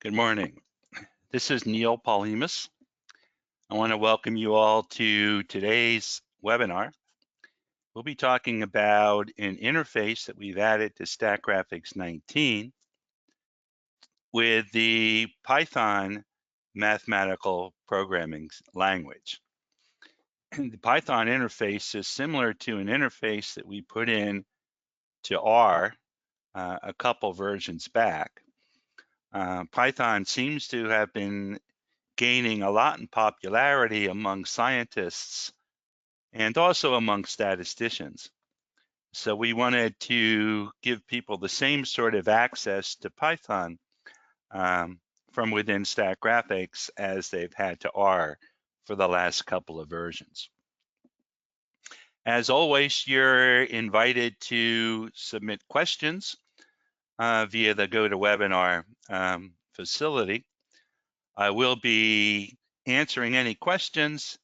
Good morning. This is Neil Paulimus. I want to welcome you all to today's webinar. We'll be talking about an interface that we've added to Statgraphics 19 with the Python mathematical programming language. The Python interface is similar to an interface that we put in to R a couple versions back. Python seems to have been gaining a lot in popularity among scientists and also among statisticians. So we wanted to give people the same sort of access to Python from within Statgraphics as they've had to R for the last couple of versions. As always, you're invited to submit questions via the GoToWebinar facility. I will be answering any questions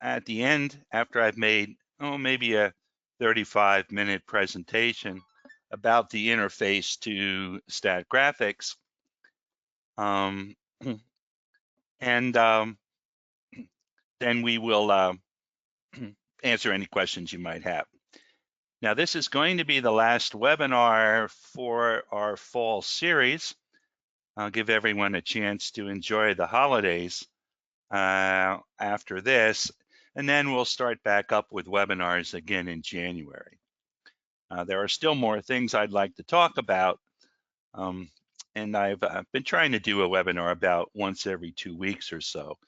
at the end after I've made, maybe a 35-minute presentation about the interface to Statgraphics. Then we will answer any questions you might have. Now, this is going to be the last webinar for our fall series. I'll give everyone a chance to enjoy the holidays after this, and then we'll start back up with webinars again in January. There are still more things I'd like to talk about, and I've been trying to do a webinar about once every 2 weeks or so,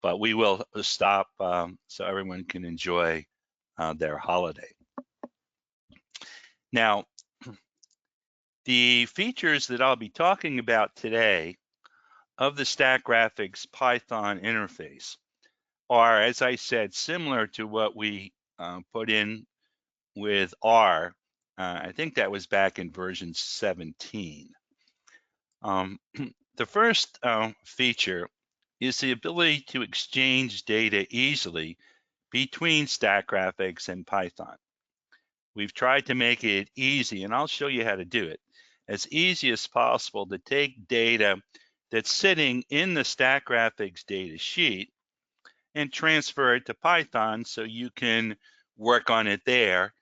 but we will stop so everyone can enjoy their holiday. Now, the features that I'll be talking about today of the Statgraphics-Python interface are, as I said, similar to what we put in with R. I think that was back in version 17. The first feature is the ability to exchange data easily between Statgraphics and Python. We've tried to make it easy, and I'll show you how to do it, as easy as possible to take data that's sitting in the Statgraphics data sheet and transfer it to Python so you can work on it there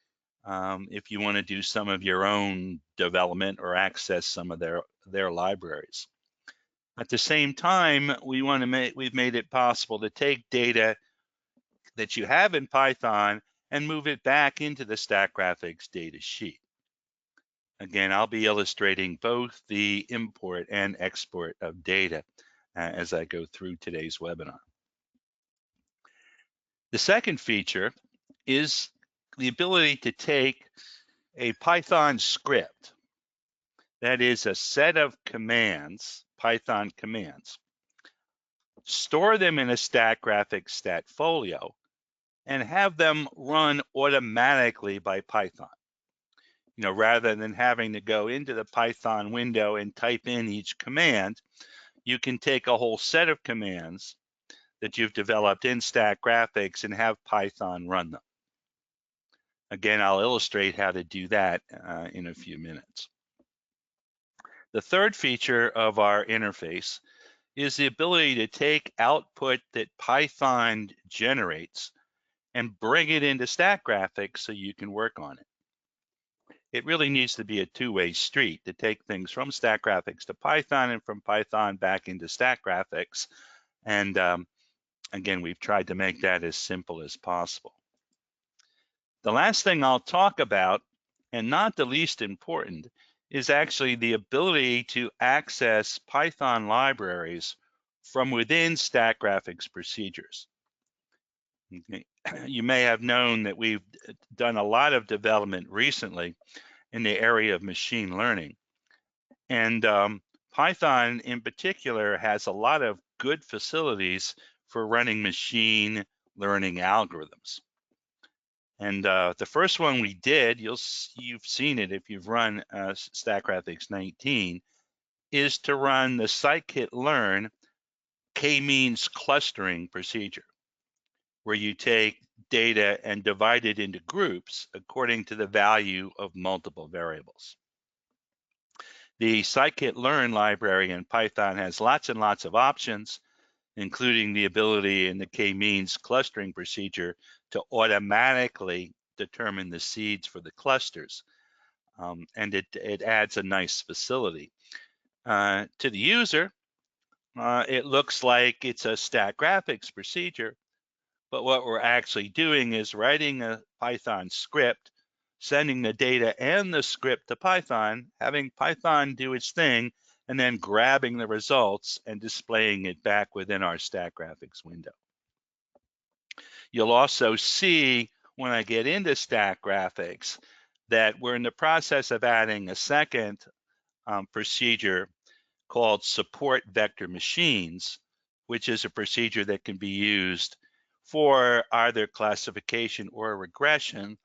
if you want to do some of your own development or access some of their libraries. At the same time, we've made it possible to take data that you have in Python and move it back into the Statgraphics data sheet. Again, I'll be illustrating both the import and export of data as I go through today's webinar. The second feature is the ability to take a Python script, that is a set of commands, Python commands, store them in a Statgraphics Statfolio, and have them run automatically by Python. Rather than having to go into the Python window and type in each command, you can take a whole set of commands that you've developed in Statgraphics and have Python run them. Again, I'll illustrate how to do that in a few minutes. The third feature of our interface is the ability to take output that Python generates and bring it into Statgraphics so you can work on it. It really needs to be a two-way street to take things from Statgraphics to Python and from Python back into Statgraphics. And again, we've tried to make that as simple as possible. The last thing I'll talk about, and not the least important, is actually the ability to access Python libraries from within Statgraphics procedures. Okay. You may have known that we've done a lot of development recently in the area of machine learning. And Python in particular has a lot of good facilities for running machine learning algorithms. And the first one we did, you've seen it if you've run Statgraphics 19, is to run the Scikit-Learn k-means clustering procedure, where you take data and divide it into groups according to the value of multiple variables. The Scikit-Learn library in Python has lots and lots of options, including the ability in the k-means clustering procedure to automatically determine the seeds for the clusters. And it adds a nice facility. To the user, it looks like it's a Statgraphics procedure, but what we're actually doing is writing a Python script, sending the data and the script to Python, having Python do its thing, and then grabbing the results and displaying it back within our Statgraphics window. You'll also see when I get into Statgraphics that we're in the process of adding a second procedure called support vector machines, which is a procedure that can be used for either classification or regression.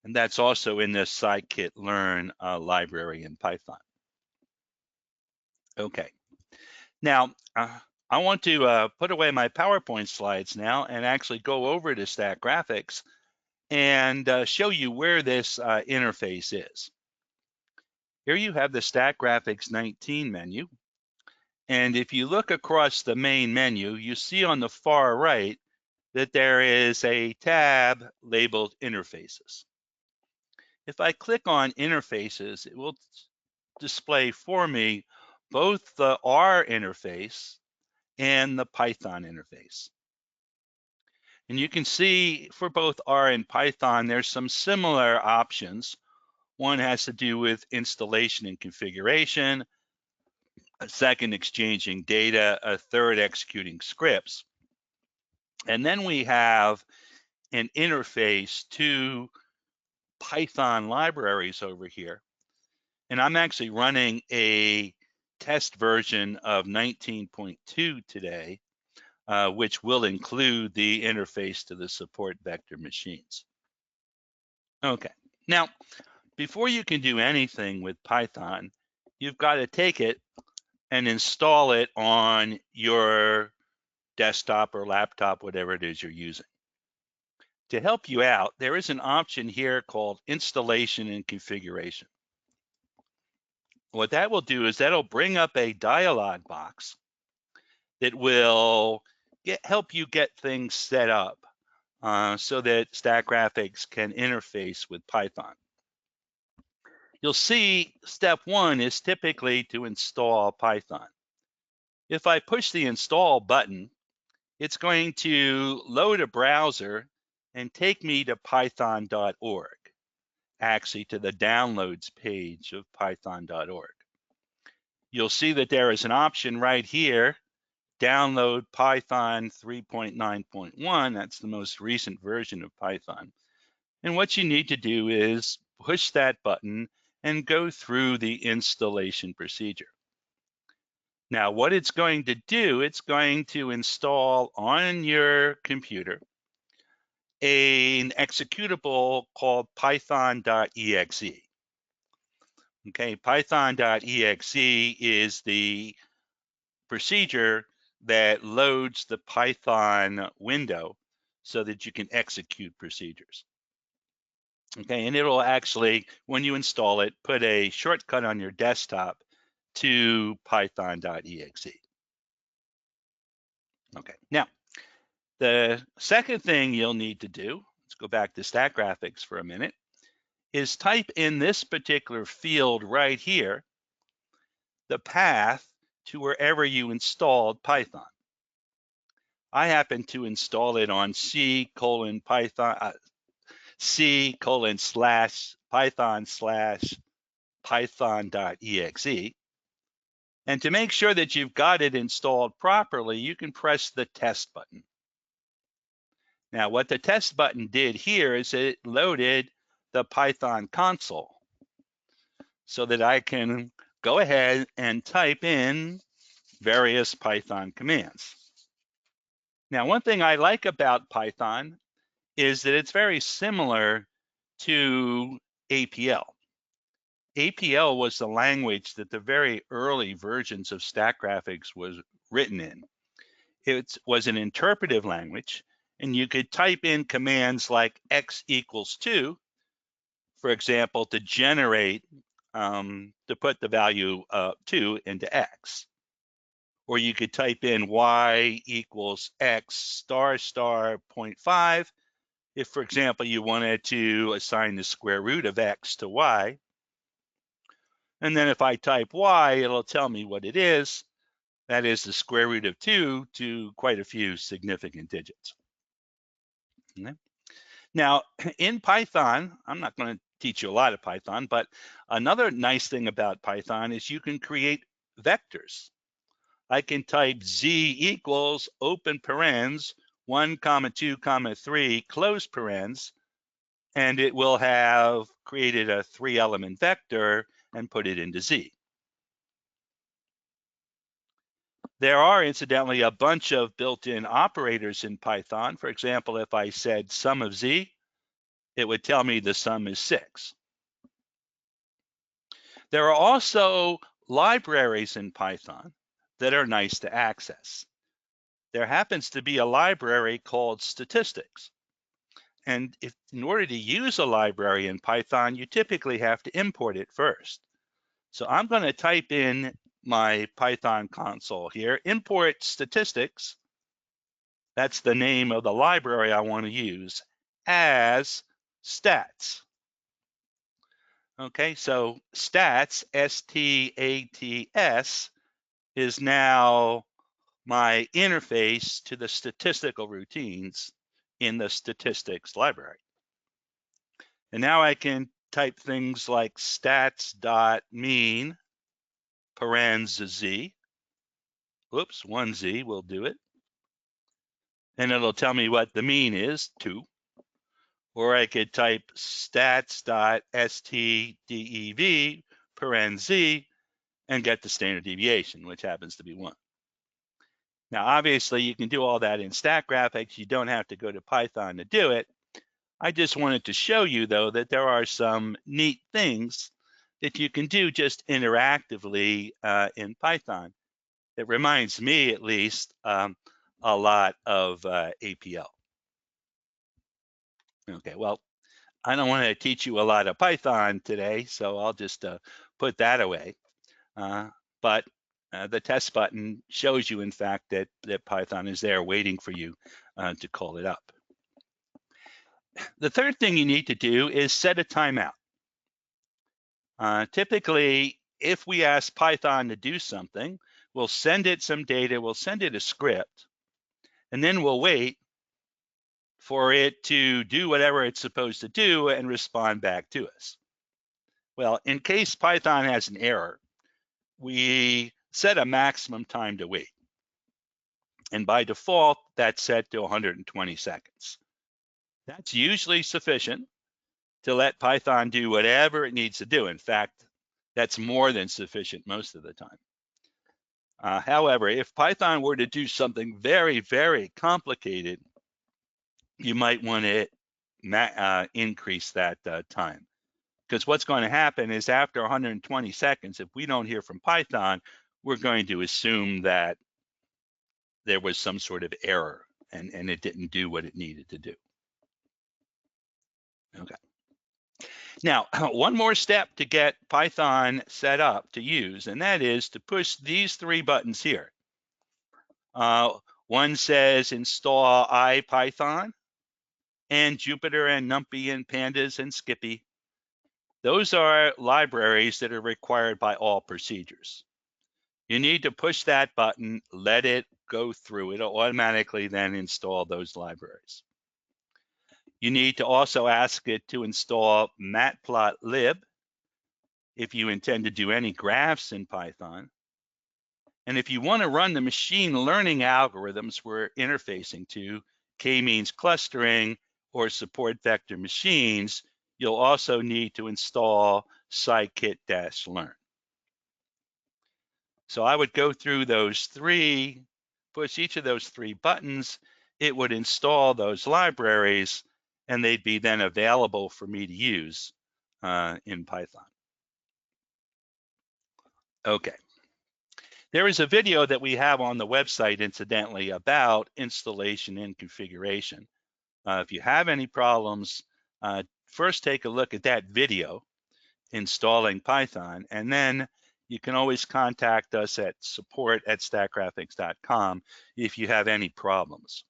And that's also in the Scikit-Learn library in Python. Okay, now I want to put away my PowerPoint slides now and actually go over to Statgraphics and show you where this interface is. Here you have the Statgraphics 19 menu. And if you look across the main menu, you see on the far right that there is a tab labeled Interfaces. If I click on Interfaces, it will display for me both the R interface and the Python interface. And you can see for both R and Python, there's some similar options. One has to do with installation and configuration, a second exchanging data, a third executing scripts. And then we have an interface to Python libraries over here. And I'm actually running a test version of 19.2 today, which will include the interface to the support vector machines. Okay, now, before you can do anything with Python, you've got to take it and install it on your desktop or laptop, whatever it is you're using. To help you out, there is an option here called installation and configuration. What that will do is that'll bring up a dialog box that will help you get things set up so that Statgraphics can interface with Python. You'll see step one is typically to install Python. If I push the install button, it's going to load a browser and take me to python.org, actually to the downloads page of python.org. You'll see that there is an option right here, download Python 3.9.1. That's the most recent version of Python. And what you need to do is push that button and go through the installation procedure. Now, what it's going to do, it's going to install on your computer an executable called python.exe. Okay, python.exe is the procedure that loads the Python window so that you can execute procedures. Okay, and it'll actually, when you install it, put a shortcut on your desktop to python.exe. Okay, now, the second thing you'll need to do, let's go back to Statgraphics for a minute, is type in this particular field right here, the path to wherever you installed Python. I happen to install it on C:/Python/Python/Python/exe. And to make sure that you've got it installed properly, you can press the test button. Now, what the test button did here is it loaded the Python console so that I can go ahead and type in various Python commands. Now, one thing I like about Python is that it's very similar to APL. APL was the language that the very early versions of Statgraphics was written in. It was an interpretive language, and you could type in commands like x =2, for example, to generate to put the value 2 into x. Or you could type in y equals x star star 0.5 if, for example, you wanted to assign the square root of x to y. And then if I type y, it'll tell me what it is. That is the square root of 2 to quite a few significant digits. Okay. Now, in Python, I'm not going to teach you a lot of Python, but another nice thing about Python is you can create vectors. I can type z equals open parens 1, 2, 3 close parens, and it will have created a 3-element vector and put it into z. There are, incidentally, a bunch of built-in operators in Python. For example, if I said sum of z, it would tell me the sum is 6. There are also libraries in Python that are nice to access. There happens to be a library called statistics. And in order to use a library in Python, you typically have to import it first. So I'm going to type in my Python console here, import statistics. That's the name of the library I want to use as stats. Okay, so stats, S-T-A-T-S, is now my interface to the statistical routines in the statistics library. And now I can type things like stats.mean parens z. Whoops, 1z will do it. And it'll tell me what the mean is, 2. Or I could type stats.stdev parens z and get the standard deviation, which happens to be 1. Now, obviously, you can do all that in Statgraphics. You don't have to go to Python to do it. I just wanted to show you, though, that there are some neat things that you can do just interactively in Python. It reminds me, at least, a lot of APL. Okay, well, I don't want to teach you a lot of Python today, so I'll just put that away. But the test button shows you, in fact, that Python is there waiting for you to call it up. The third thing you need to do is set a timeout. Typically, if we ask Python to do something, we'll send it some data, we'll send it a script, and then we'll wait for it to do whatever it's supposed to do and respond back to us. Well, in case Python has an error, we set a maximum time to wait. And by default, that's set to 120 seconds. That's usually sufficient to let Python do whatever it needs to do. In fact, that's more than sufficient most of the time. However, if Python were to do something very, very complicated, you might want to increase that time. Because what's going to happen is after 120 seconds, if we don't hear from Python, we're going to assume that there was some sort of error and it didn't do what it needed to do. Okay. Now, one more step to get Python set up to use, and that is to push these 3 buttons here. One says install IPython, and Jupyter and NumPy and Pandas and Skippy. Those are libraries that are required by all procedures. You need to push that button, let it go through. It'll automatically then install those libraries. You need to also ask it to install matplotlib if you intend to do any graphs in Python. And if you want to run the machine learning algorithms we're interfacing to, k-means clustering or support vector machines, you'll also need to install Scikit-Learn. So I would go through those 3, push each of those 3 buttons, it would install those libraries, and they'd be then available for me to use in Python. Okay. There is a video that we have on the website, incidentally, about installation and configuration. If you have any problems, first take a look at that video. installing Python. And then you can always contact us at support@statgraphics.com if you have any problems.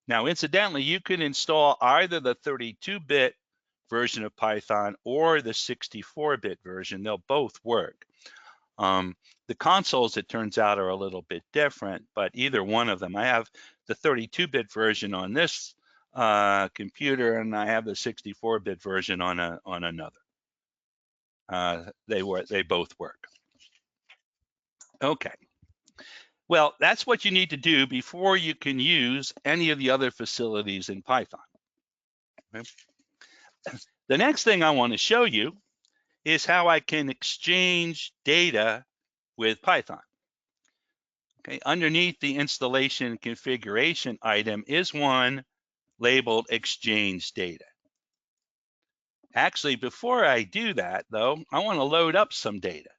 Now, incidentally, you can install either the 32-bit version of Python or the 64-bit version. They'll both work. The consoles, it turns out, are a little bit different, but either one of them. I have the 32-bit version on this computer, and I have the 64-bit version on another. They both work. Okay. Well, that's what you need to do before you can use any of the other facilities in Python. Okay. The next thing I want to show you is how I can exchange data with Python. Okay, underneath the installation configuration item is one labeled Exchange Data. Actually, before I do that, though, I want to load up some data.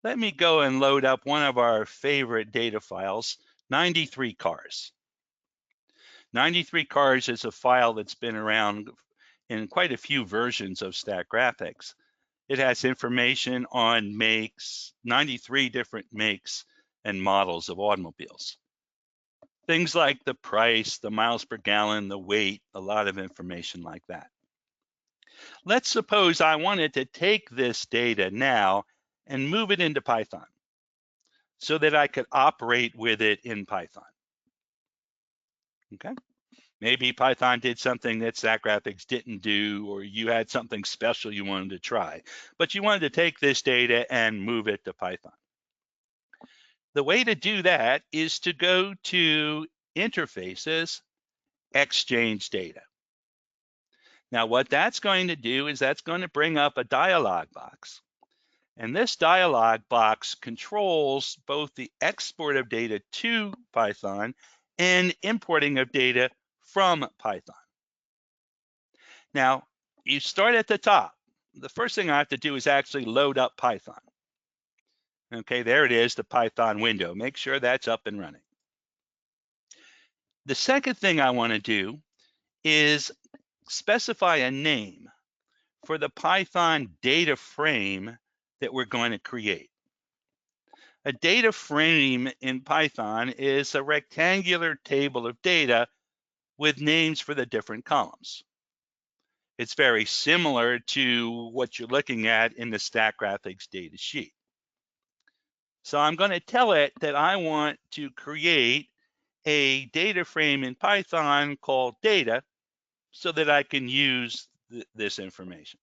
Let me go and load up one of our favorite data files, 93 cars. 93 cars is a file that's been around in quite a few versions of Statgraphics. It has information on makes, 93 different makes and models of automobiles. Things like the price, the miles per gallon, the weight, a lot of information like that. Let's suppose I wanted to take this data now and move it into Python so that I could operate with it in Python. Okay. Maybe Python did something that Statgraphics didn't do, or you had something special you wanted to try, but you wanted to take this data and move it to Python. The way to do that is to go to Interfaces, Exchange Data. Now, what that's going to do is that's going to bring up a dialog box. And this dialog box controls both the export of data to Python and importing of data from Python. Now, you start at the top. The first thing I have to do is actually load up Python. Okay, there it is, the Python window. Make sure that's up and running. The second thing I want to do is specify a name for the Python data frame that we're going to create. A data frame in Python is a rectangular table of data with names for the different columns. It's very similar to what you're looking at in the Statgraphics data sheet. So I'm going to tell it that I want to create a data frame in Python called data so that I can use this information.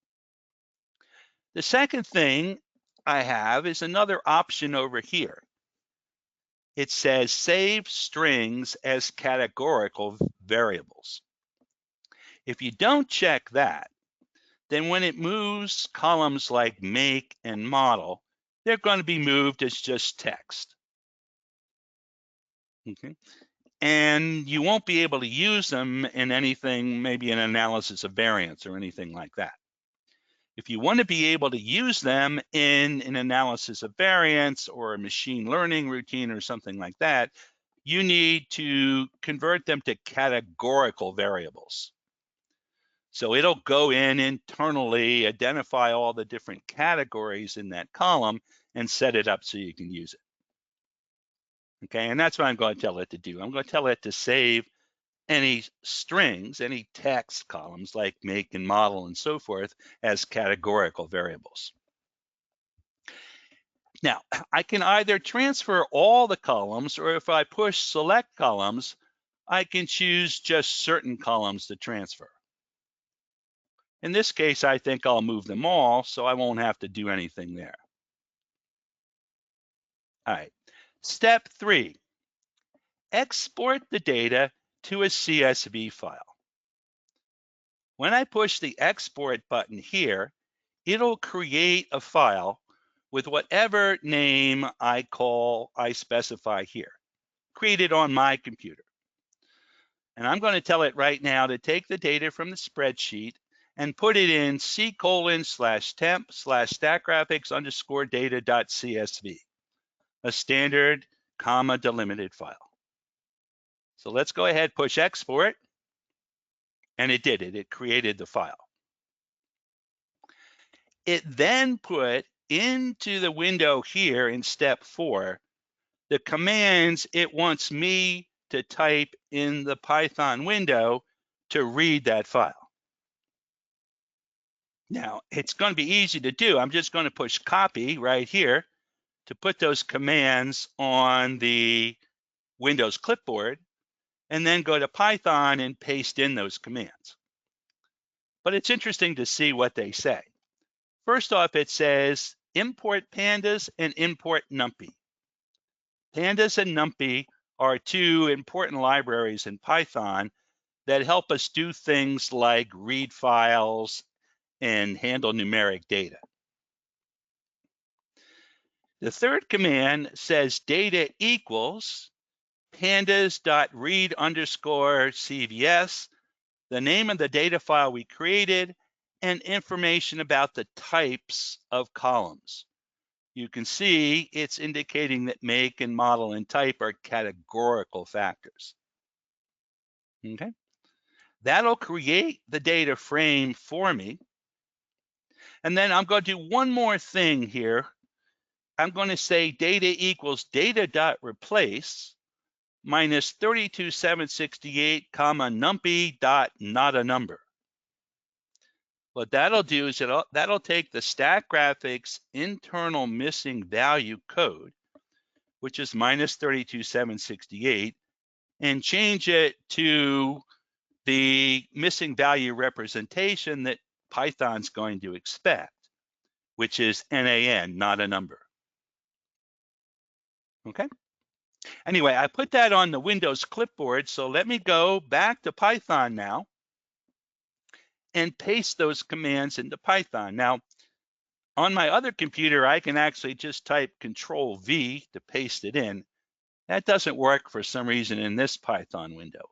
The second thing I have is another option over here. It says save strings as categorical variables. If you don't check that, then when it moves columns like make and model, they're going to be moved as just text. Okay. And you won't be able to use them in anything, maybe an analysis of variance or anything like that. If you want to be able to use them in an analysis of variance or a machine learning routine or something like that, you need to convert them to categorical variables. So it'll go in internally, identify all the different categories in that column, and set it up so you can use it. Okay, and that's what I'm going to tell it to do. I'm going to tell it to save any strings, any text columns like make and model and so forth as categorical variables. Now, I can either transfer all the columns, or if I push select columns, I can choose just certain columns to transfer. In this case, I think I'll move them all, so I won't have to do anything there. All right, step 3, export the data to a CSV file. When I push the export button here, it'll create a file with whatever name I specify here, created on my computer. And I'm going to tell it right now to take the data from the spreadsheet and put it in c:/temp/statgraphics_data.csv, a standard comma delimited file. So let's go ahead, push export, and it did it. It created the file. It then put into the window here in step 4 the commands it wants me to type in the Python window to read that file. Now, it's going to be easy to do. I'm just going to push copy right here to put those commands on the Windows clipboard, and then go to Python and paste in those commands. But it's interesting to see what they say. First off, it says import pandas and import numpy. Pandas and numpy are two important libraries in Python that help us do things like read files and handle numeric data. The third command says data equals pandas.read_cvs, the name of the data file we created, and information about the types of columns. You can see it's indicating that make and model and type are categorical factors. Okay, that'll create the data frame for me. And then I'm going to do one more thing here. I'm going to say data equals data.replace minus 32768 comma numpy dot not a number. What that'll do is that'll take the Statgraphics internal missing value code, which is minus 32768, and change it to the missing value representation that Python's going to expect, which is NaN, not a number. Okay. Anyway, I put that on the Windows clipboard, so let me go back to Python now and paste those commands into Python. Now, on my other computer, I can actually just type Control-V to paste it in. That doesn't work for some reason in this Python window.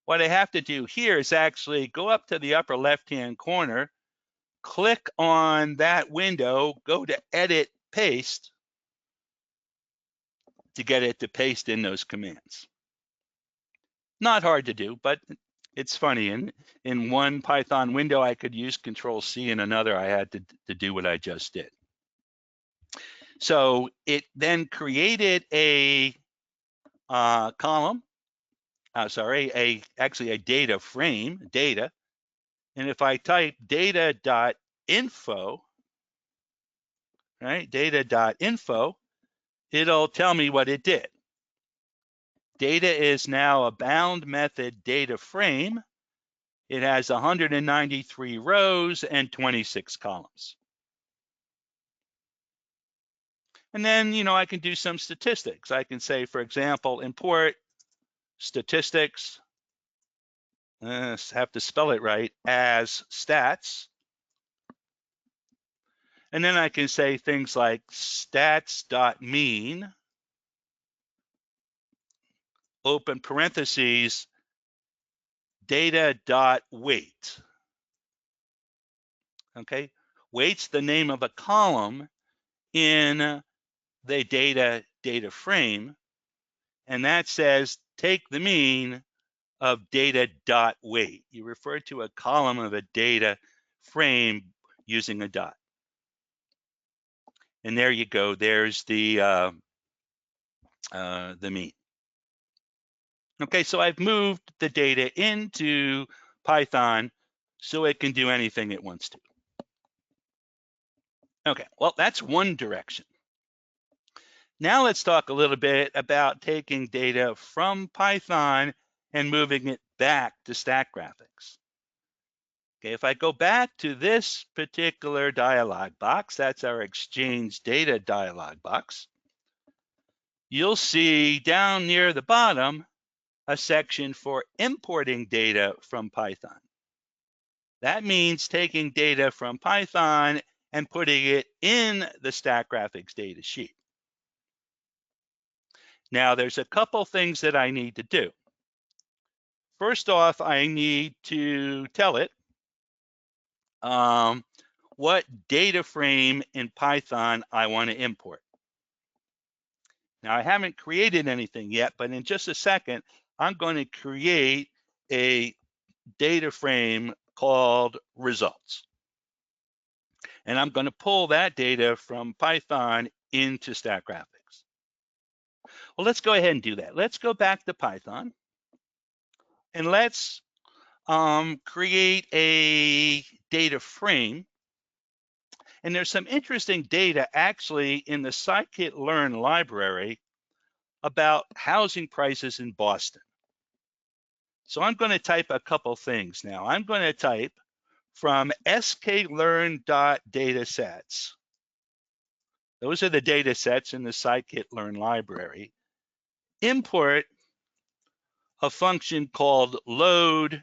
What I have to do here is actually go up to the upper left-hand corner, click on that window, go to Edit, Paste, to get it to paste in those commands. Not hard to do, but it's funny. In one Python window, I could use Control-C. In another, I had to do what I just did. So it then created a column, actually a data frame, data. And if I type data.info, right, data.info, it'll tell me what it did. Data is now a bound method data frame. It has 193 rows and 26 columns. And then, I can do some statistics. I can say, for example, import statistics, have to spell it right, as stats. And then I can say things like stats.mean, open parentheses, data.weight. Okay, weight's the name of a column in the data frame, and that says take the mean of data.weight. You refer to a column of a data frame using a dot. And there you go. There's the mean. Okay, so I've moved the data into Python so it can do anything it wants to. Okay, well, that's one direction. Now let's talk a little bit about taking data from Python and moving it back to Statgraphics. Okay, if I go back to this particular dialog box, that's our Exchange Data dialog box, you'll see down near the bottom a section for importing data from Python. That means taking data from Python and putting it in the Statgraphics data sheet. Now, there's a couple things that I need to do. First off, I need to tell it what data frame in Python I want to import. Now, I haven't created anything yet, but in just a second, I'm going to create a data frame called results. And I'm going to pull that data from Python into Statgraphics. Well, let's go ahead and do that. Let's go back to Python and let's create a data frame. And there's some interesting data actually in the Scikit-Learn library about housing prices in Boston. So I'm going to type a couple things now. I'm going to type from sklearn.datasets. Those are the data sets in the Scikit-Learn library. Import a function called load_Boston.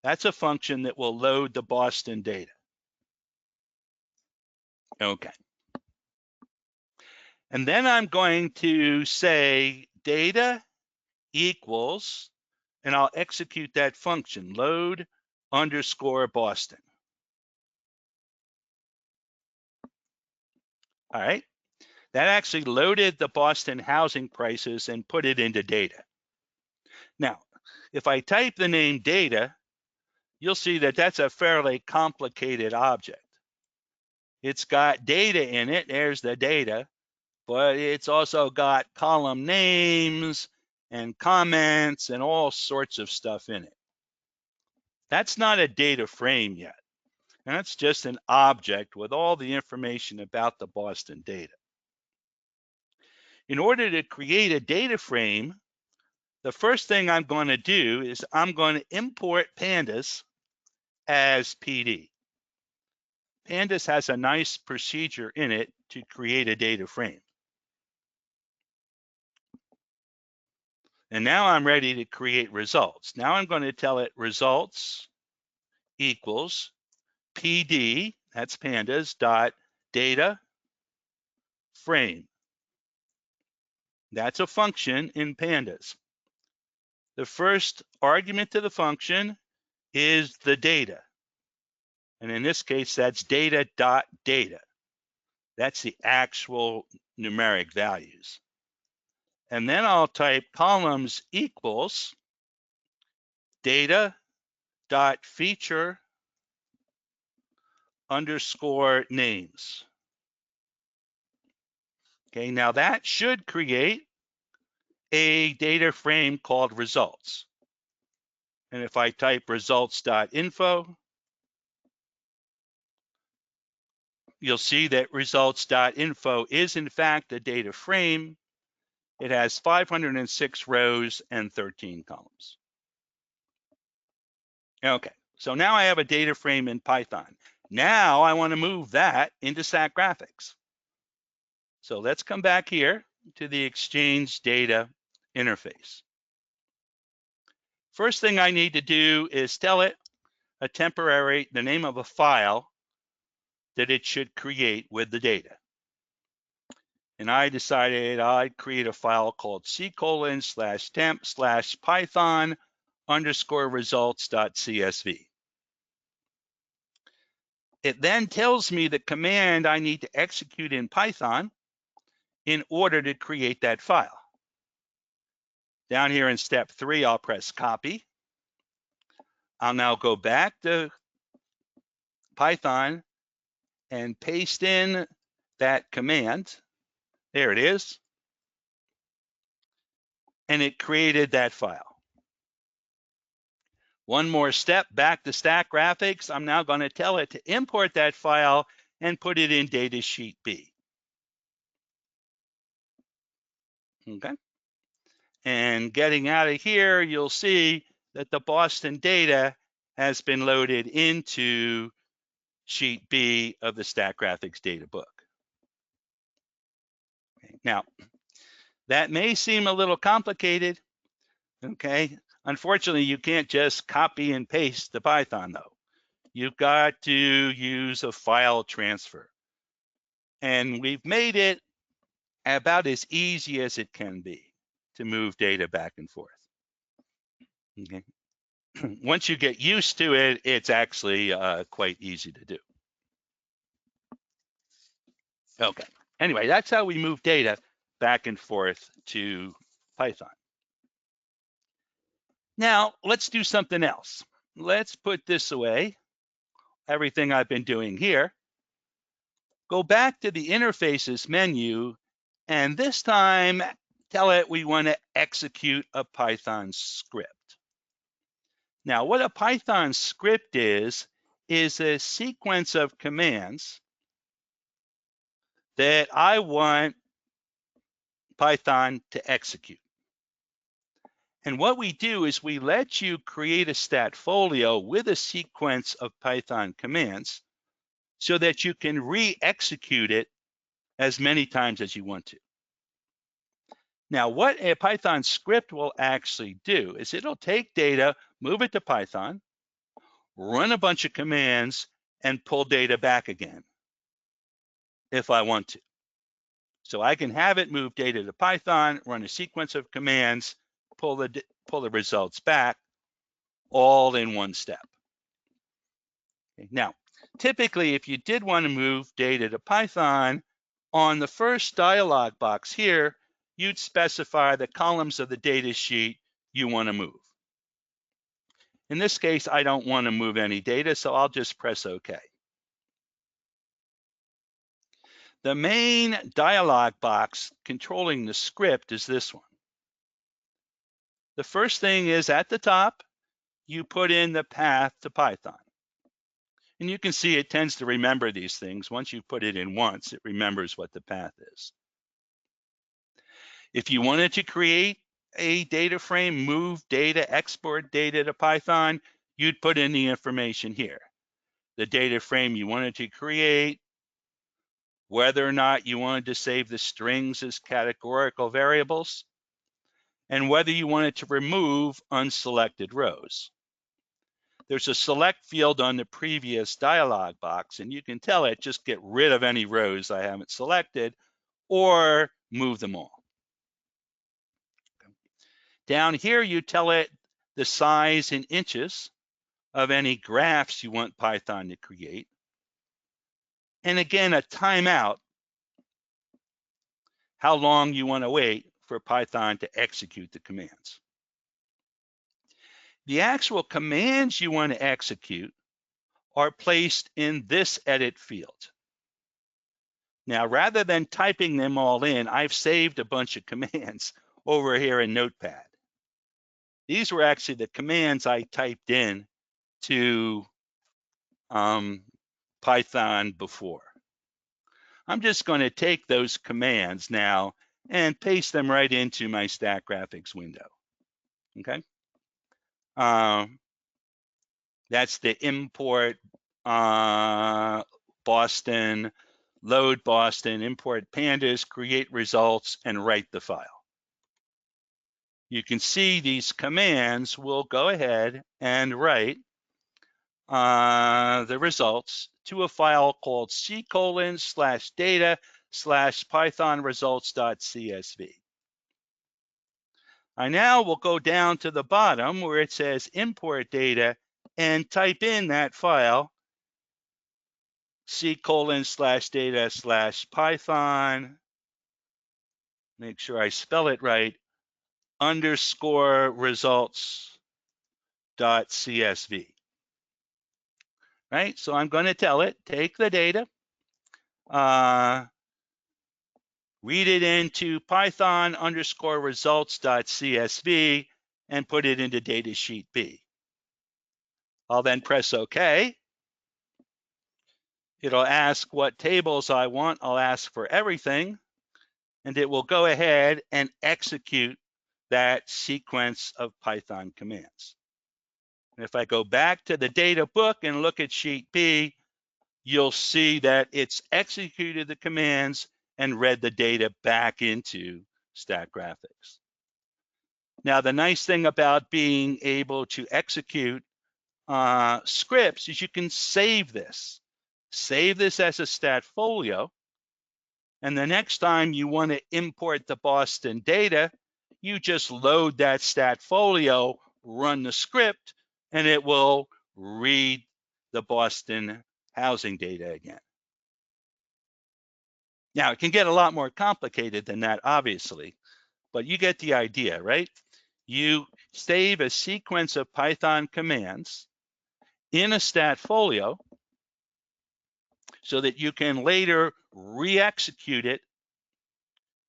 That's a function that will load the Boston data. Okay. And then I'm going to say data equals, and I'll execute that function, load_Boston. All right. That actually loaded the Boston housing prices and put it into data. Now, if I type the name data, you'll see that that's a fairly complicated object. It's got data in it, there's the data, but it's also got column names and comments and all sorts of stuff in it. That's not a data frame yet. That's just an object with all the information about the Boston data. In order to create a data frame, the first thing I'm going to do is I'm going to import pandas as PD. Pandas has a nice procedure in it to create a data frame. And now I'm ready to create results. Now I'm going to tell it results equals PD, that's pandas, dot data frame. That's a function in pandas. The first argument to the function is the data. And in this case, that's data.data. That's the actual numeric values. And then I'll type columns equals data.feature underscore names. Okay, now that should create a data frame called results. And if I type results.info, you'll see that results.info is in fact a data frame. It has 506 rows and 13 columns. Okay, so now I have a data frame in Python. Now I want to move that into Statgraphics. So let's come back here to the Exchange data interface. First thing I need to do is tell it the name of a file that it should create with the data. And I decided I'd create a file called c:/temp/python_results.csv. It then tells me the command I need to execute in Python in order to create that file. Down here in step 3, I'll press copy. I'll now go back to Python and paste in that command. There it is. And it created that file. One more step back to Statgraphics. I'm now going to tell it to import that file and put it in datasheet B. Okay. And getting out of here, you'll see that the Boston data has been loaded into sheet B of the Statgraphics data book. Okay. Now, that may seem a little complicated, okay? Unfortunately, you can't just copy and paste the Python though. You've got to use a file transfer. And we've made it about as easy as it can be to move data back and forth. Okay. Once you get used to it, it's actually quite easy to do. Okay. Anyway, that's how we move data back and forth to Python. Now, let's do something else. Let's put this away everything I've been doing here. Go back to the interfaces menu, and this time tell it we want to execute a Python script. Now, what a Python script is a sequence of commands that I want Python to execute. And what we do is we let you create a statfolio with a sequence of Python commands so that you can re-execute it as many times as you want to. Now, what a Python script will actually do is it'll take data, move it to Python, run a bunch of commands, and pull data back again if I want to. So I can have it move data to Python, run a sequence of commands, pull the results back, all in one step. Okay. Now, typically, if you did want to move data to Python, on the first dialog box here, you'd specify the columns of the data sheet you want to move. In this case, I don't want to move any data, so I'll just press OK. The main dialog box controlling the script is this one. The first thing is at the top, you put in the path to Python. And you can see it tends to remember these things. Once you put it in once, it remembers what the path is. If you wanted to create a data frame, move data, export data to Python, you'd put in the information here. The data frame you wanted to create, whether or not you wanted to save the strings as categorical variables, and whether you wanted to remove unselected rows. There's a select field on the previous dialog box, and you can tell it just get rid of any rows I haven't selected or move them all. Down here, you tell it the size in inches of any graphs you want Python to create. And again, a timeout, how long you want to wait for Python to execute the commands. The actual commands you want to execute are placed in this edit field. Now, rather than typing them all in, I've saved a bunch of commands over here in Notepad. These were actually the commands I typed in to Python before. I'm just going to take those commands now and paste them right into my Statgraphics window. Okay. That's the import Boston, load Boston, import pandas, create results, and write the file. You can see these commands will go ahead and write the results to a file called c:/data/python results.csv. I now will go down to the bottom where it says import data and type in that file c:/data/python, make sure I spell it right, _results.csv. Right, so I'm going to tell it, take the data, read it into Python _results.csv and put it into datasheet B. I'll then press OK. It'll ask what tables I want. I'll ask for everything, and it will go ahead and execute that sequence of Python commands. And if I go back to the data book and look at sheet B, you'll see that it's executed the commands and read the data back into Statgraphics. Now, the nice thing about being able to execute scripts is you can save this. Save this as a statfolio, and the next time you want to import the Boston data, you just load that statfolio, run the script, and it will read the Boston housing data again. Now, it can get a lot more complicated than that, obviously, but you get the idea, right? You save a sequence of Python commands in a statfolio, so that you can later re-execute it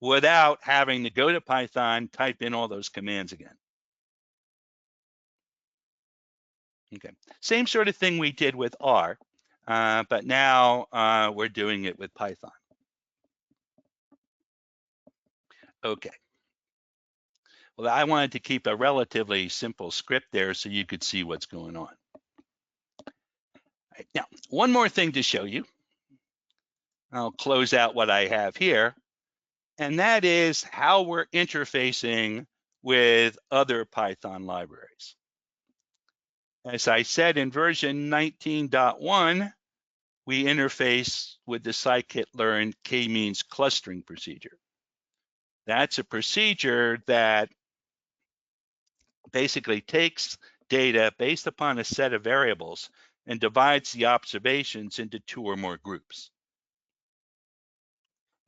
without having to go to Python, type in all those commands again. Okay, same sort of thing we did with R, but now we're doing it with Python. Okay. Well, I wanted to keep a relatively simple script there so you could see what's going on. Right, now, one more thing to show you. I'll close out what I have here, and that is how we're interfacing with other Python libraries. As I said, in version 19.1, we interface with the Scikit-Learn k-means clustering procedure. That's a procedure that basically takes data based upon a set of variables and divides the observations into two or more groups.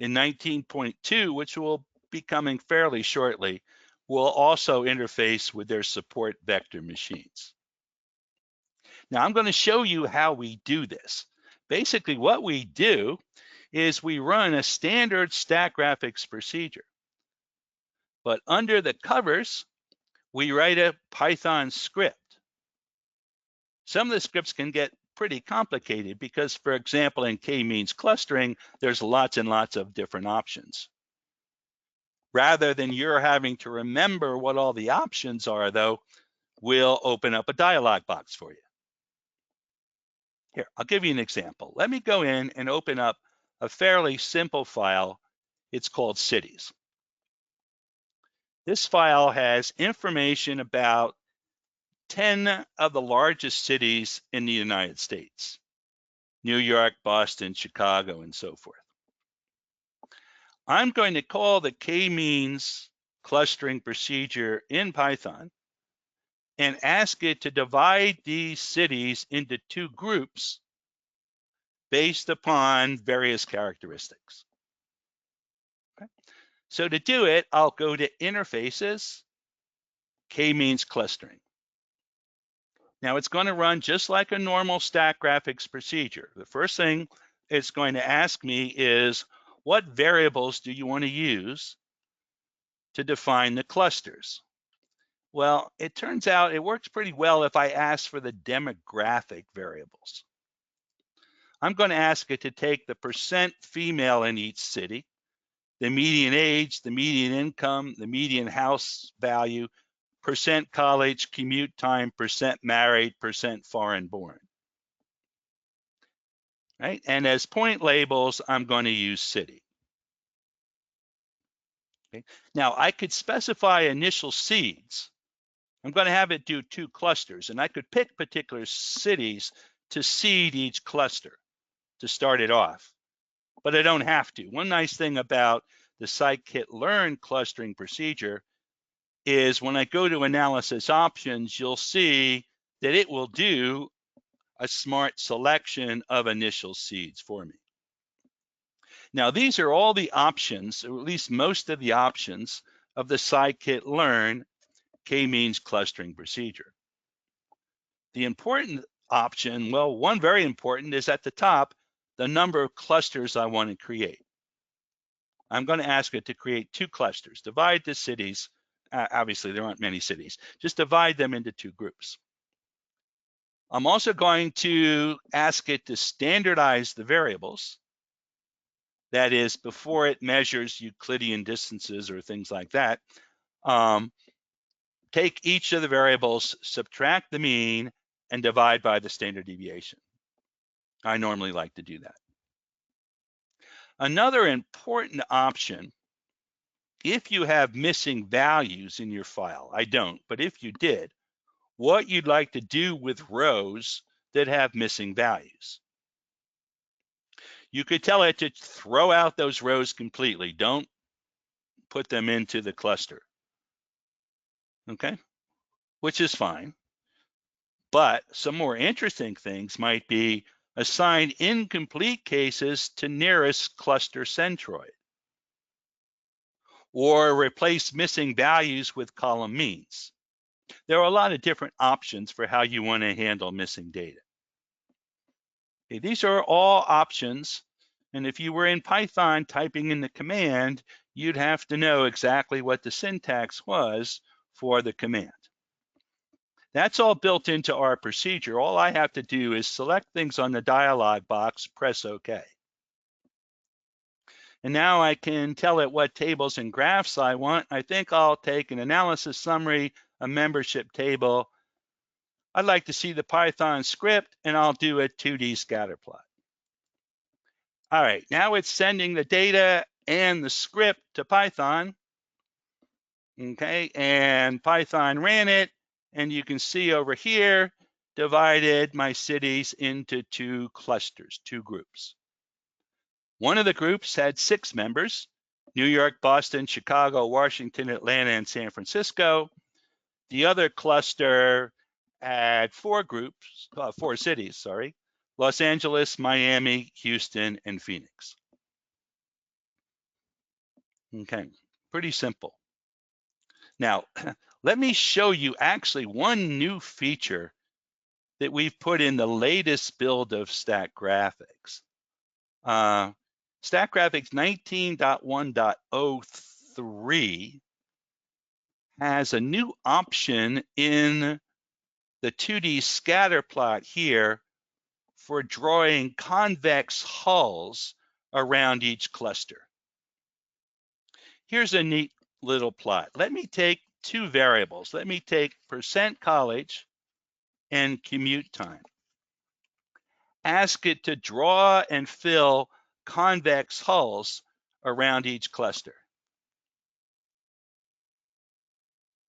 In 19.2, which will be coming fairly shortly, we'll also interface with their support vector machines. Now, I'm going to show you how we do this. Basically, what we do is we run a standard Statgraphics procedure. But under the covers, we write a Python script. Some of the scripts can get pretty complicated because, for example, in k-means clustering, there's lots and lots of different options. Rather than you're having to remember what all the options are, though, we'll open up a dialog box for you. Here, I'll give you an example. Let me go in and open up a fairly simple file. It's called cities. This file has information about 10 of the largest cities in the United States: New York, Boston, Chicago, and so forth. I'm going to call the k-means clustering procedure in Python and ask it to divide these cities into two groups based upon various characteristics. Okay. So to do it, I'll go to Interfaces, k-means clustering. Now it's going to run just like a normal Statgraphics procedure. The first thing it's going to ask me is, what variables do you want to use to define the clusters? Well, it turns out it works pretty well if I ask for the demographic variables. I'm going to ask it to take the percent female in each city, the median age, the median income, the median house value, percent college commute time, percent married, percent foreign born. Right? And as point labels, I'm going to use city. Okay. Now, I could specify initial seeds. I'm going to have it do two clusters, and I could pick particular cities to seed each cluster to start it off, but I don't have to. One nice thing about the Scikit-Learn clustering procedure is when I go to analysis options, you'll see that it will do a smart selection of initial seeds for me. Now, these are all the options, or at least most of the options, of the Scikit-Learn k-means clustering procedure. The important option, well, one very important, is at the top, the number of clusters I want to create. I'm going to ask it to create two clusters, divide the cities. Obviously, there aren't many cities. Just divide them into two groups. I'm also going to ask it to standardize the variables. That is, before it measures Euclidean distances or things like that, take each of the variables, subtract the mean, and divide by the standard deviation. I normally like to do that. Another important option, if you have missing values in your file, I don't, but if you did, what you'd like to do with rows that have missing values. You could tell it to throw out those rows completely. Don't put them into the cluster, okay? Which is fine. But some more interesting things might be assign incomplete cases to nearest cluster centroid, or replace missing values with column means. There are a lot of different options for how you want to handle missing data. Okay, these are all options. And if you were in Python typing in the command, you'd have to know exactly what the syntax was for the command. That's all built into our procedure. All I have to do is select things on the dialog box, press OK. And now I can tell it what tables and graphs I want. I think I'll take an analysis summary, a membership table. I'd like to see the Python script, and I'll do a 2D scatter plot. All right, now it's sending the data and the script to Python. Okay, and Python ran it, and you can see over here, divided my cities into 2 clusters, 2 groups. One of the groups had 6 members, New York, Boston, Chicago, Washington, Atlanta, and San Francisco. The other cluster had 4 groups, 4 cities, sorry, Los Angeles, Miami, Houston, and Phoenix. Okay, pretty simple. Now, let me show you actually one new feature that we've put in the latest build of Statgraphics. Statgraphics 19.1.03 has a new option in the 2D scatter plot here for drawing convex hulls around each cluster. Here's a neat little plot. Let me take 2 variables. Let me take %college and commute time. Ask it to draw and fill convex hulls around each cluster.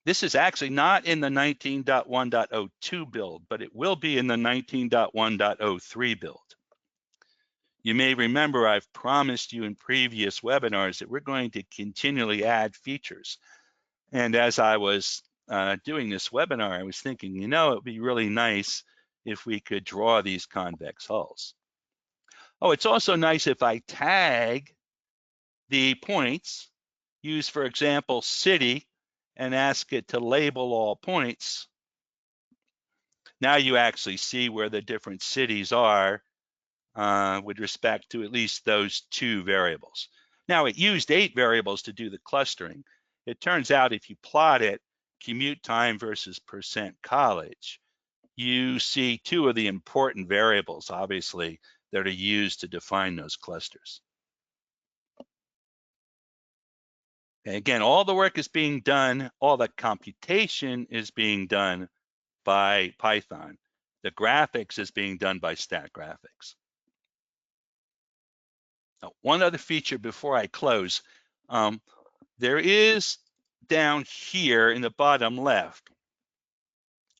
This is actually not in the 19.1.02 build, but it will be in the 19.1.03 build. You may remember I've promised you in previous webinars that we're going to continually add features. And as I was doing this webinar, I was thinking, you know, it would be really nice if we could draw these convex hulls. Oh, it's also nice if I tag the points, use, for example, city, and ask it to label all points. Now you actually see where the different cities are with respect to at least those 2 variables. Now it used 8 variables to do the clustering. It turns out if you plot it, commute time versus %college, you see 2 of the important variables, obviously, that are used to define those clusters. And again, all the work is being done, all the computation is being done by Python. The graphics is being done by Statgraphics. Now, one other feature before I close, there is down here in the bottom left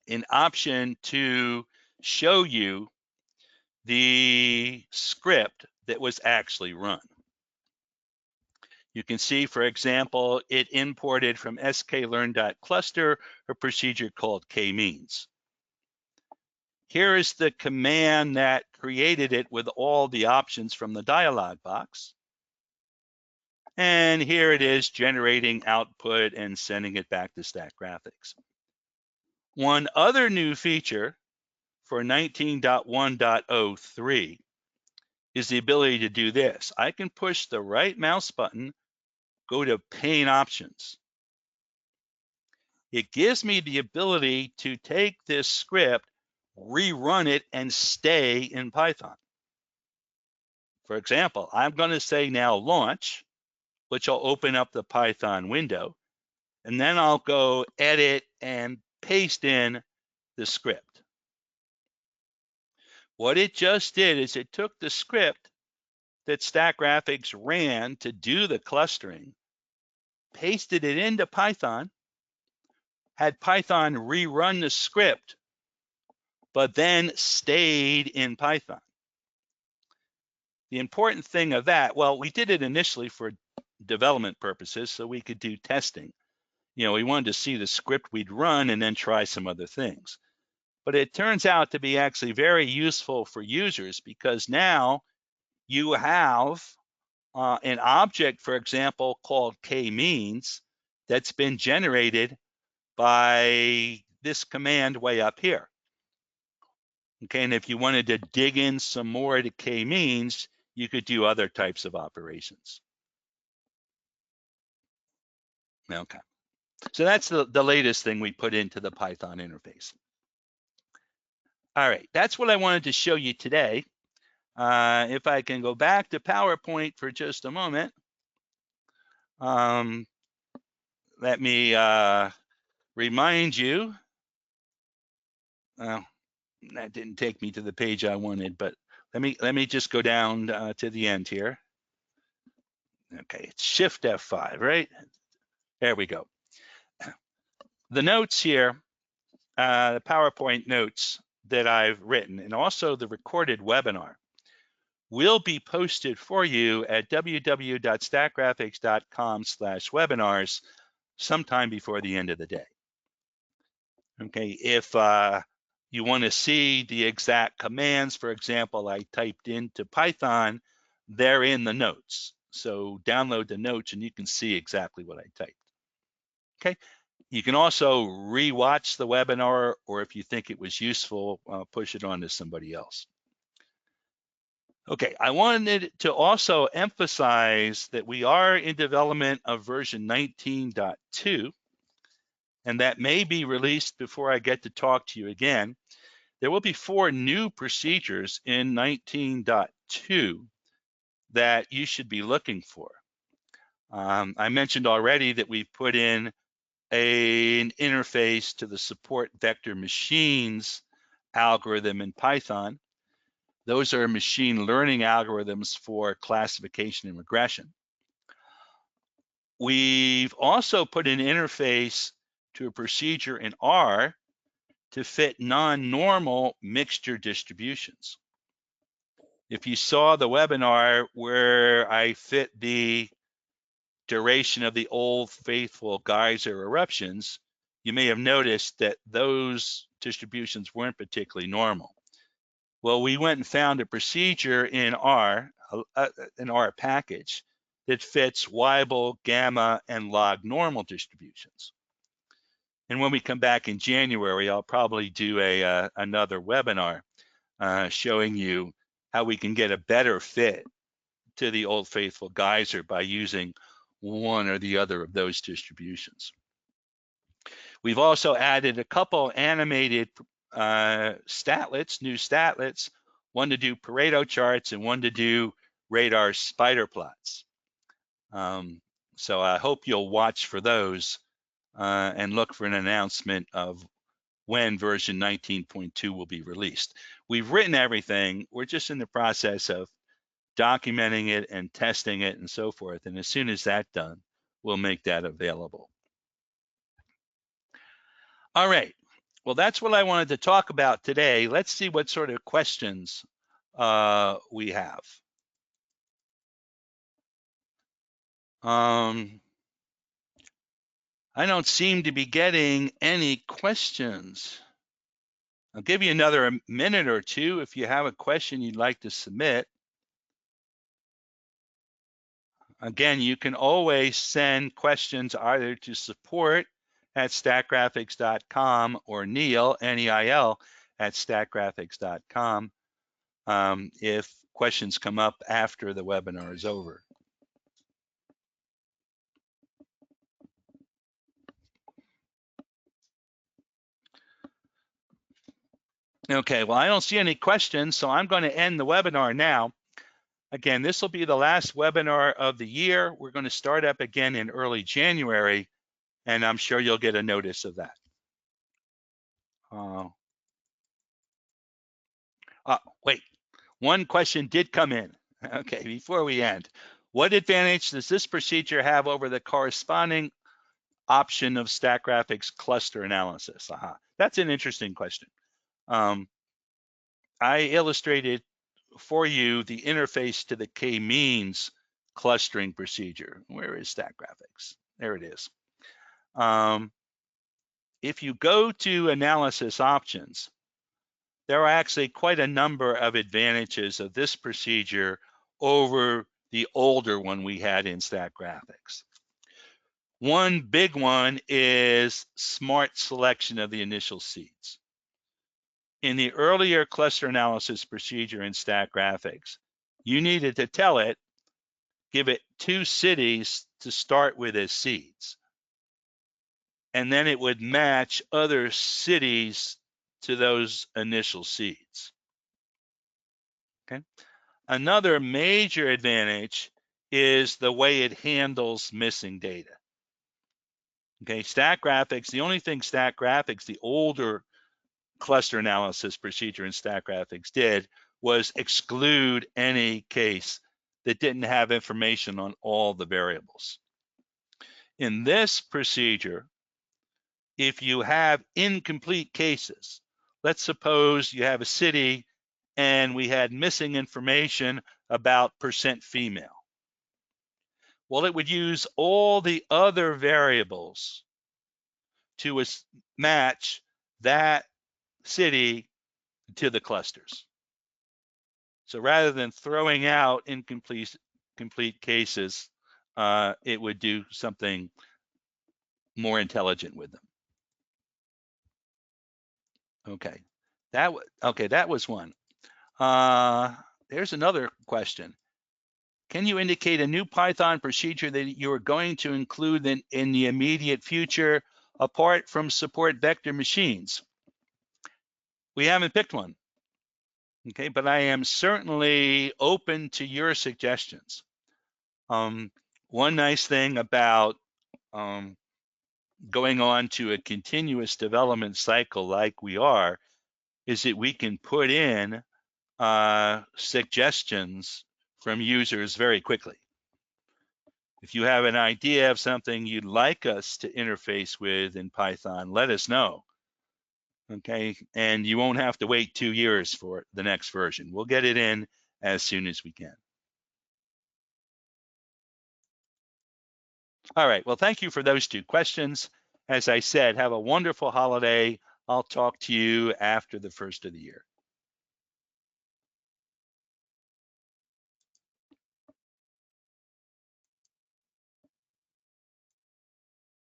an option to show you the script that was actually run. You can see, for example, it imported from sklearn.cluster a procedure called kmeans. Here is the command that created it with all the options from the dialog box. And here it is generating output and sending it back to Statgraphics. One other new feature for 19.1.03 is the ability to do this. I can push the right mouse button, go to pane options. It gives me the ability to take this script, rerun it, and stay in Python. For example, I'm going to say now launch, which will open up the Python window, and then I'll go edit and paste in the script. What it just did is it took the script that Statgraphics ran to do the clustering, pasted it into Python, had Python rerun the script, but then stayed in Python. The important thing of that, well, we did it initially for development purposes so we could do testing. You know, we wanted to see the script we'd run and then try some other things. But it turns out to be actually very useful for users because now you have an object, for example, called kmeans that's been generated by this command way up here. Okay, and if you wanted to dig in some more to k-means, you could do other types of operations. Okay, so that's the latest thing we put into the Python interface. All right, that's what I wanted to show you today. If I can go back to PowerPoint for just a moment, let me remind you. Well, that didn't take me to the page I wanted, but let me just go down to the end here. Okay, it's Shift F5, right? There we go. The notes here, the PowerPoint notes that I've written, and also the recorded webinar, will be posted for you at www.statgraphics.com/webinars sometime before the end of the day. Okay, if you want to see the exact commands, for example, I typed into Python, they're in the notes. So download the notes and you can see exactly what I typed. Okay, you can also re-watch the webinar, or if you think it was useful, push it on to somebody else. Okay, I wanted to also emphasize that we are in development of version 19.2, and that may be released before I get to talk to you again. There will be 4 new procedures in 19.2 that you should be looking for. I mentioned already that we put in an interface to the support vector machines algorithm in Python. Those are machine learning algorithms for classification and regression. We've also put an interface to a procedure in R to fit non-normal mixture distributions. If you saw the webinar where I fit the duration of the old faithful geyser eruptions, you may have noticed that those distributions weren't particularly normal. Well, we went and found a procedure in R, an R package, that fits Weibull, gamma, and log normal distributions. And when we come back in January, I'll probably do another webinar showing you how we can get a better fit to the old faithful geyser by using one or the other of those distributions. We've also added a couple animated statlets, new statlets, one to do Pareto charts and one to do radar spider plots. So I hope you'll watch for those and look for an announcement of when version 19.2 will be released. We've written everything. We're just in the process of documenting it and testing it and so forth. And as soon as that's done, we'll make that available. All right. Well, that's what I wanted to talk about today. Let's see what sort of questions we have. I don't seem to be getting any questions. I'll give you another minute or two if you have a question you'd like to submit. Again, you can always send questions either to support@statgraphics.com or Neil, N-E-I-L, @statgraphics.com if questions come up after the webinar is over. Okay, well, I don't see any questions, so I'm going to end the webinar now. Again, this will be the last webinar of the year. We're going to start up again in early January, and I'm sure you'll get a notice of that. Wait, one question did come in. Okay, before we end, what advantage does this procedure have over the corresponding option of Statgraphics cluster analysis? That's an interesting question. I illustrated for you the interface to the k-means clustering procedure. Where is Statgraphics? There it is. If you go to analysis options, there are actually quite a number of advantages of this procedure over the older one we had in Statgraphics. One big one is smart selection of the initial seeds. in the earlier cluster analysis procedure in Statgraphics, you needed to tell it, give it 2 cities to start with as seeds. And then it would match other cities to those initial seeds. Okay. Another major advantage is the way it handles missing data. Okay, Statgraphics, the only thing Statgraphics, the older cluster analysis procedure in Statgraphics did was exclude any case that didn't have information on all the variables. In this procedure, if you have incomplete cases, let's suppose you have a city and we had missing information about % female. Well, it would use all the other variables to match that city to the clusters. So rather than throwing out incomplete cases, it would do something more intelligent with them. Okay, that was one. There's another question. Can you indicate a new Python procedure that you are going to include in the immediate future apart from support vector machines? We haven't picked one. Okay, but I am certainly open to your suggestions. One nice thing about going on to a continuous development cycle like we are is that we can put in suggestions from users very quickly. If you have an idea of something you'd like us to interface with in Python, let us know. Okay, and you won't have to wait 2 years for the next version. We'll get it in as soon as we can. All right, well, thank you for those 2 questions. As I said, have a wonderful holiday. I'll talk to you after the first of the year.